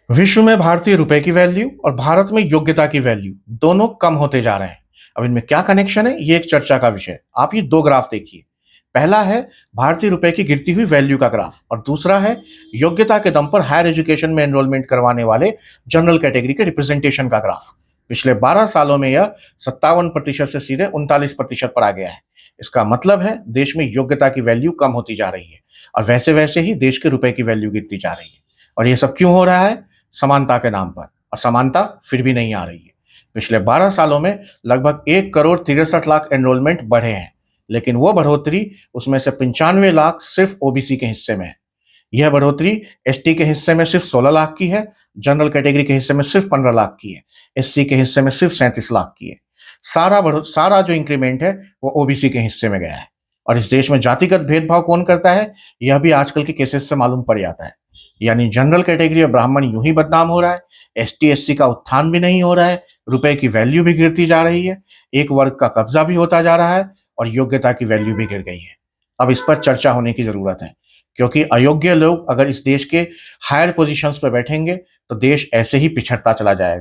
विश्व में भारतीय रुपए की वैल्यू और भारत में योग्यता की वैल्यू दोनों कम होते जा रहे हैं। अब इनमें क्या कनेक्शन है, ये एक चर्चा का विषय है। आप ये दो ग्राफ देखिए। पहला है भारतीय रुपए की गिरती हुई वैल्यू का ग्राफ और दूसरा है योग्यता के दम पर हायर एजुकेशन में एनरोलमेंट करवाने वाले जनरल कैटेगरी के रिप्रेजेंटेशन का ग्राफ। पिछले 12 सालों में यह 57% से सीधे 39% पर आ गया है। इसका मतलब है देश में योग्यता की वैल्यू कम होती जा रही है और वैसे वैसे ही देश के रुपए की वैल्यू गिरती जा रही है। और ये सब क्यों हो रहा है? समानता के नाम पर। और समानता फिर भी नहीं आ रही है। पिछले 12 सालों में लगभग 1,63,00,000 एनरोलमेंट बढ़े हैं, लेकिन वो बढ़ोतरी उसमें से 95 लाख सिर्फ ओबीसी के हिस्से में है। यह बढ़ोतरी एसटी के हिस्से में सिर्फ 16 लाख की है, जनरल कैटेगरी के हिस्से में सिर्फ 15 लाख की है, एससी के हिस्से में सिर्फ 37 लाख की है। सारा जो इंक्रीमेंट है वो ओबीसी के हिस्से में गया है। और इस देश में जातिगत भेदभाव कौन करता है, यह भी आजकल के केसेस से मालूम पड़ जाता है। यानी जनरल कैटेगरी और ब्राह्मण यूं ही बदनाम हो रहा है, एसटी एससी का उत्थान भी नहीं हो रहा है, रुपए की वैल्यू भी गिरती जा रही है, एक वर्ग का कब्जा भी होता जा रहा है और योग्यता की वैल्यू भी गिर गई है। अब इस पर चर्चा होने की जरूरत है, क्योंकि अयोग्य लोग अगर इस देश के हायर पोजीशंस पर बैठेंगे तो देश ऐसे ही पिछड़ता चला जाएगा।